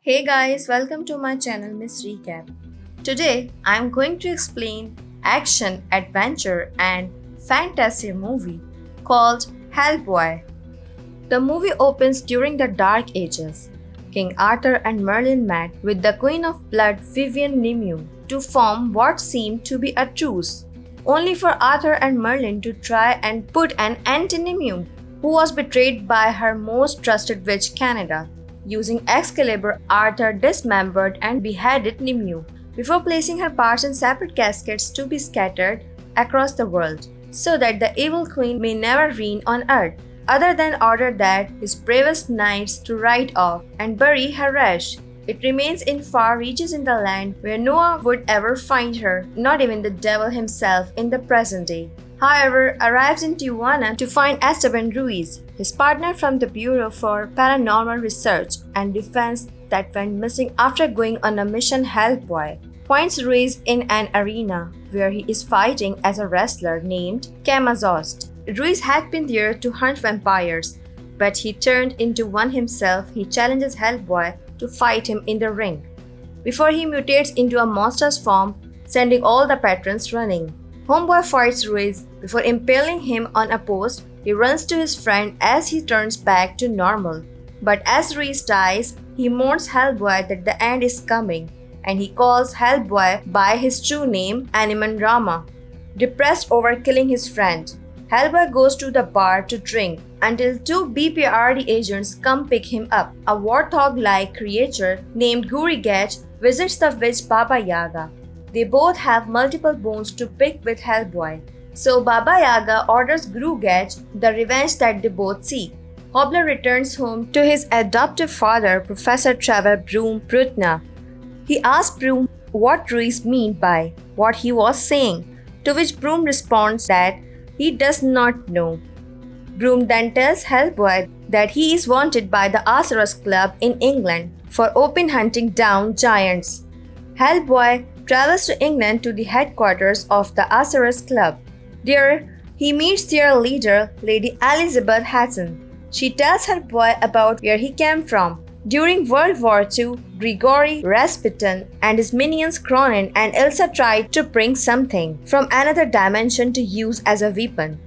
Hey guys, welcome to my channel Miss Recap. Today I am going to explain action, adventure and fantasy movie called Hellboy. The movie opens during the Dark Ages. King Arthur and Merlin met with the Queen of Blood Vivian Nimue to form what seemed to be a truce, only for Arthur and Merlin to try and put an end to Nimue, who was betrayed by her most trusted witch Canada. Using Excalibur, Arthur dismembered and beheaded Nimue before placing her parts in separate caskets to be scattered across the world, so that the evil queen may never reign on earth, other than order that his bravest knights to ride off and bury her rash. It remains in far reaches in the land where no one would ever find her, not even the devil himself in the present day. However, arrives in Tijuana to find Esteban Ruiz, his partner from the Bureau for Paranormal Research and Defense that went missing after going on a mission. Hellboy finds Ruiz in an arena where he is fighting as a wrestler named Camazost. Ruiz had been there to hunt vampires, but he turned into one himself. He challenges Hellboy to fight him in the ring before he mutates into a monstrous form, sending all the patrons running. Homeboy fights Ruiz before impaling him on a post. He runs to his friend as he turns back to normal. But as Ruiz dies, he mourns Hellboy that the end is coming, and he calls Hellboy by his true name, Animan Rama. Depressed over killing his friend, Hellboy goes to the bar to drink until two BPRD agents come pick him up. A warthog-like creature named Gurigat visits the witch Baba Yaga. They both have multiple bones to pick with Hellboy, so Baba Yaga orders Grugat the revenge that they both seek. Hobbler returns home to his adoptive father, Professor Trevor Broom Bruttenholm. He asks Broom what Ruiz meant by what he was saying, to which Broom responds that he does not know. Broom then tells Hellboy that he is wanted by the Osiris Club in England for open hunting down giants. Hellboy travels to England to the headquarters of the Osiris Club. There, he meets their leader, Lady Elizabeth Hatton. She tells Hellboy about where he came from. During World War II, Grigory Rasputin and his minions Cronin and Ilsa tried to bring something from another dimension to use as a weapon.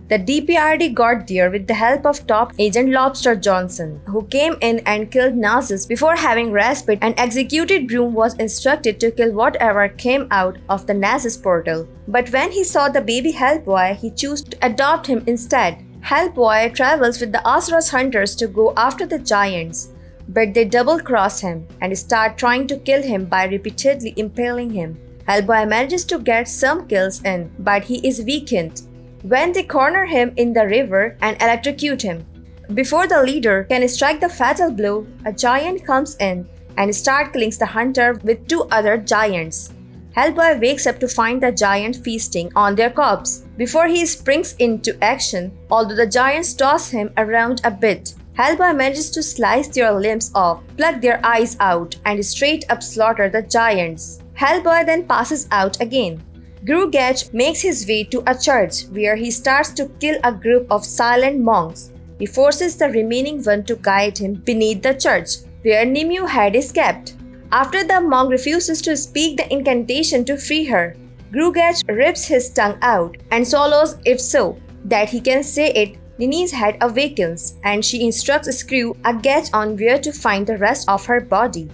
The DPRD got there with the help of top agent Lobster Johnson, who came in and killed Nazis before having Rasputin and executed. Broom was instructed to kill whatever came out of the Nazis portal. But when he saw the baby Hellboy, he chose to adopt him instead. Hellboy travels with the Osiris hunters to go after the giants, but they double-cross him and start trying to kill him by repeatedly impaling him. Hellboy manages to get some kills in, but he is weakened when they corner him in the river and electrocute him. Before the leader can strike the fatal blow, a giant comes in and starts killing the hunter with two other giants. Hellboy wakes up to find the giant feasting on their corpse. Before he springs into action, although the giants toss him around a bit, Hellboy manages to slice their limbs off, pluck their eyes out, and straight up slaughter the giants. Hellboy then passes out again. Grugat makes his way to a church where he starts to kill a group of silent monks. He forces the remaining one to guide him beneath the church, where Nimue had escaped. After the monk refuses to speak the incantation to free her, Grugat rips his tongue out and swallows it so that he can say it. Nini's head awakens and she instructs Screw a guess on where to find the rest of her body.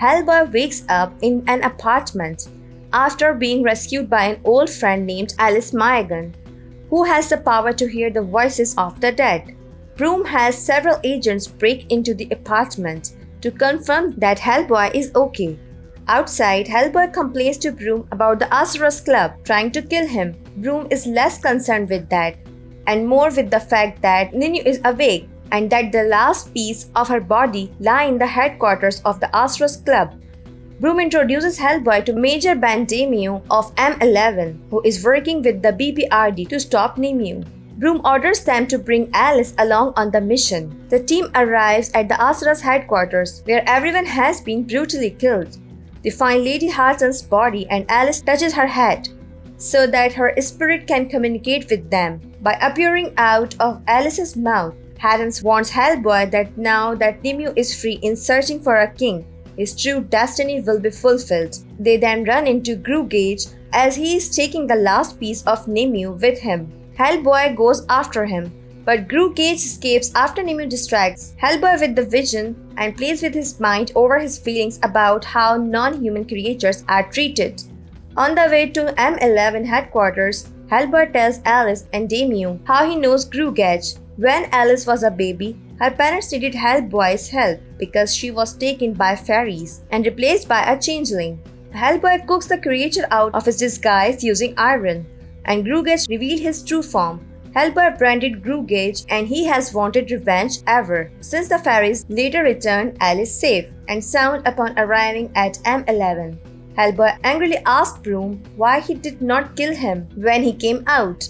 Hellboy wakes up in an apartment after being rescued by an old friend named Alice Maegan, who has the power to hear the voices of the dead. Broom has several agents break into the apartment to confirm that Hellboy is okay. Outside, Hellboy complains to Broom about the Osiris Club trying to kill him. Broom is less concerned with that and more with the fact that Nimue is awake and that the last piece of her body lie in the headquarters of the Osiris Club. Broom introduces Hellboy to Major Bandemio of M11, who is working with the BPRD to stop Nimue. Broom orders them to bring Alice along on the mission. The team arrives at the Osiris headquarters, where everyone has been brutally killed. They find Lady Harton's body and Alice touches her head, so that her spirit can communicate with them by appearing out of Alice's mouth. Harton warns Hellboy that now that Nimue is free in searching for a king, his true destiny will be fulfilled. They then run into Gage as he is taking the last piece of Nimue with him. Hellboy goes after him, but Gage escapes after Nimue distracts Hellboy with the vision and plays with his mind over his feelings about how non-human creatures are treated. On the way to M11 headquarters, Hellboy tells Alice and Damien how he knows Gage. When Alice was a baby, her parents needed Hellboy's help because she was taken by fairies and replaced by a changeling. Hellboy cooks the creature out of his disguise using iron, and Gage revealed his true form. Hellboy branded Gage and he has wanted revenge ever since the fairies later returned Alice safe and sound upon arriving at M11. Hellboy angrily asked Broom why he did not kill him when he came out,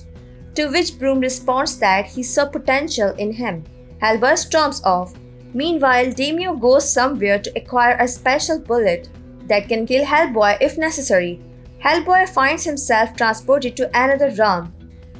to which Broom responds that he saw potential in him. Hellboy storms off. Meanwhile, Damien goes somewhere to acquire a special bullet that can kill Hellboy if necessary. Hellboy finds himself transported to another realm,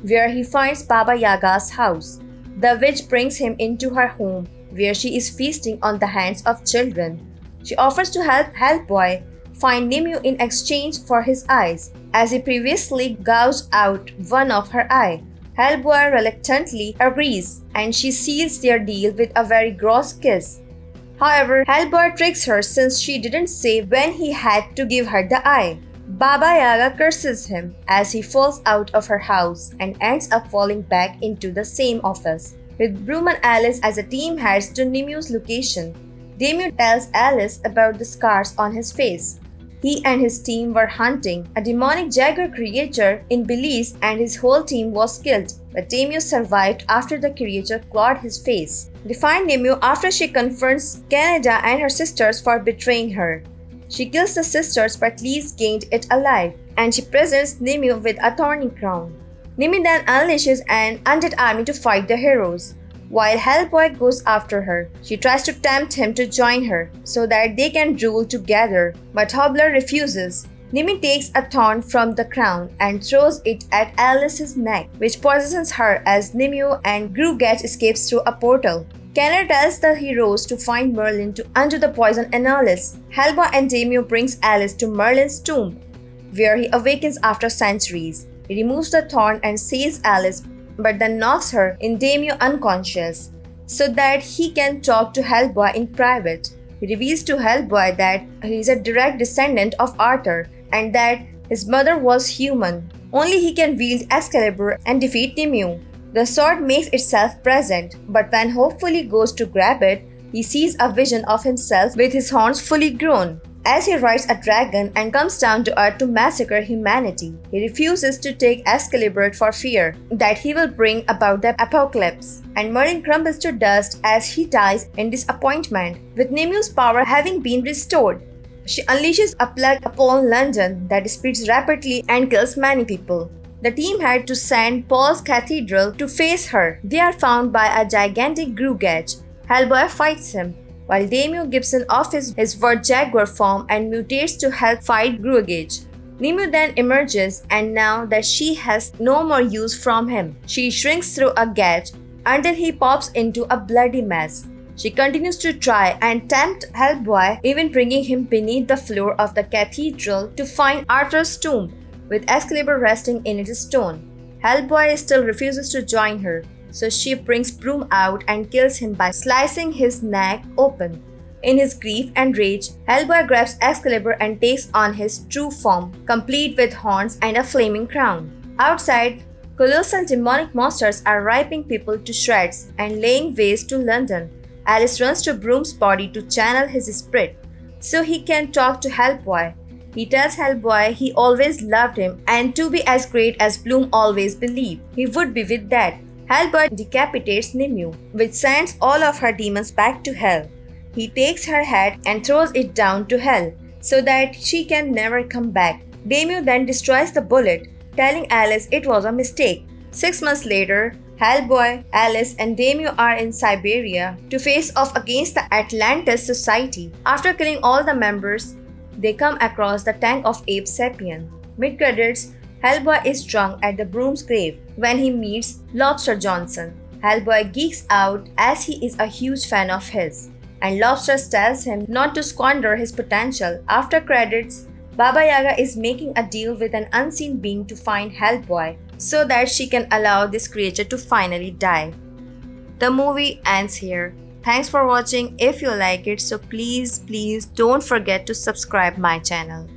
where he finds Baba Yaga's house. The witch brings him into her home, where she is feasting on the hands of children. She offers to help Hellboy find Nimue in exchange for his eyes, as he previously gouged out one of her eye. Hellboy reluctantly agrees, and she seals their deal with a very gross kiss. However, Hellboy tricks her since she didn't say when he had to give her the eye. Baba Yaga curses him as he falls out of her house and ends up falling back into the same office. With Broom and Alice as a team heads to Nimue's location, Damien tells Alice about the scars on his face. He and his team were hunting a demonic jaguar creature in Belize and his whole team was killed, but Damien survived after the creature clawed his face. They find Nimue after she confronts Canada and her sisters for betraying her. She kills the sisters but leaves Gained it alive, and she presents Nimue with a thorny crown. Nimue then unleashes an undead army to fight the heroes. While Hellboy goes after her, she tries to tempt him to join her so that they can rule together, but Hobbler refuses. Nimue takes a thorn from the crown and throws it at Alice's neck, which poisons her as Nimue and Gage escapes through a portal. Kenner tells the heroes to find Merlin to undo the poison in Alice. Hellboy and Damien brings Alice to Merlin's tomb, where he awakens after centuries. He removes the thorn and saves Alice, but then knocks her in Damien unconscious, so that he can talk to Hellboy in private. He reveals to Hellboy that he is a direct descendant of Arthur and that his mother was human. Only he can wield Excalibur and defeat Nimue. The sword makes itself present, but when hopefully goes to grab it, he sees a vision of himself with his horns fully grown. As he rides a dragon and comes down to Earth to massacre humanity, he refuses to take Excalibur for fear that he will bring about the apocalypse, and Merlin crumbles to dust as he dies in disappointment. With Nimue's power having been restored, she unleashes a plague upon London that spreads rapidly and kills many people. The team head to St. Paul's Cathedral to face her. They are found by a gigantic Gage. Hellboy fights him, while Damien gives off his word jaguar form and mutates to help fight Gage. Nimue then emerges, and now that she has no more use from him, she shrinks through a gate until he pops into a bloody mess. She continues to try and tempt Hellboy, even bringing him beneath the floor of the cathedral to find Arthur's tomb, with Excalibur resting in its stone. Hellboy still refuses to join her, so she brings Broom out and kills him by slicing his neck open. In his grief and rage, Hellboy grabs Excalibur and takes on his true form, complete with horns and a flaming crown. Outside, colossal demonic monsters are ripping people to shreds and laying waste to London. Alice runs to Broom's body to channel his spirit, so he can talk to Hellboy. He tells Hellboy he always loved him and to be as great as Broom always believed he would be with that. Hellboy decapitates Nimue, which sends all of her demons back to hell. He takes her head and throws it down to hell, so that she can never come back. Damien then destroys the bullet, telling Alice it was a mistake. 6 months later, Hellboy, Alice, and Damien are in Siberia to face off against the Atlantis Society. After killing all the members, they come across the tank of Ape Sapien. Mid-credits, Hellboy is drunk at the Broom's grave when he meets Lobster Johnson. Hellboy geeks out as he is a huge fan of his. and Lobsters tells him not to squander his potential. After credits, Baba Yaga is making a deal with an unseen being to find Hellboy so that she can allow this creature to finally die. The movie ends here. Thanks for watching. If you like it, so please don't forget to subscribe my channel.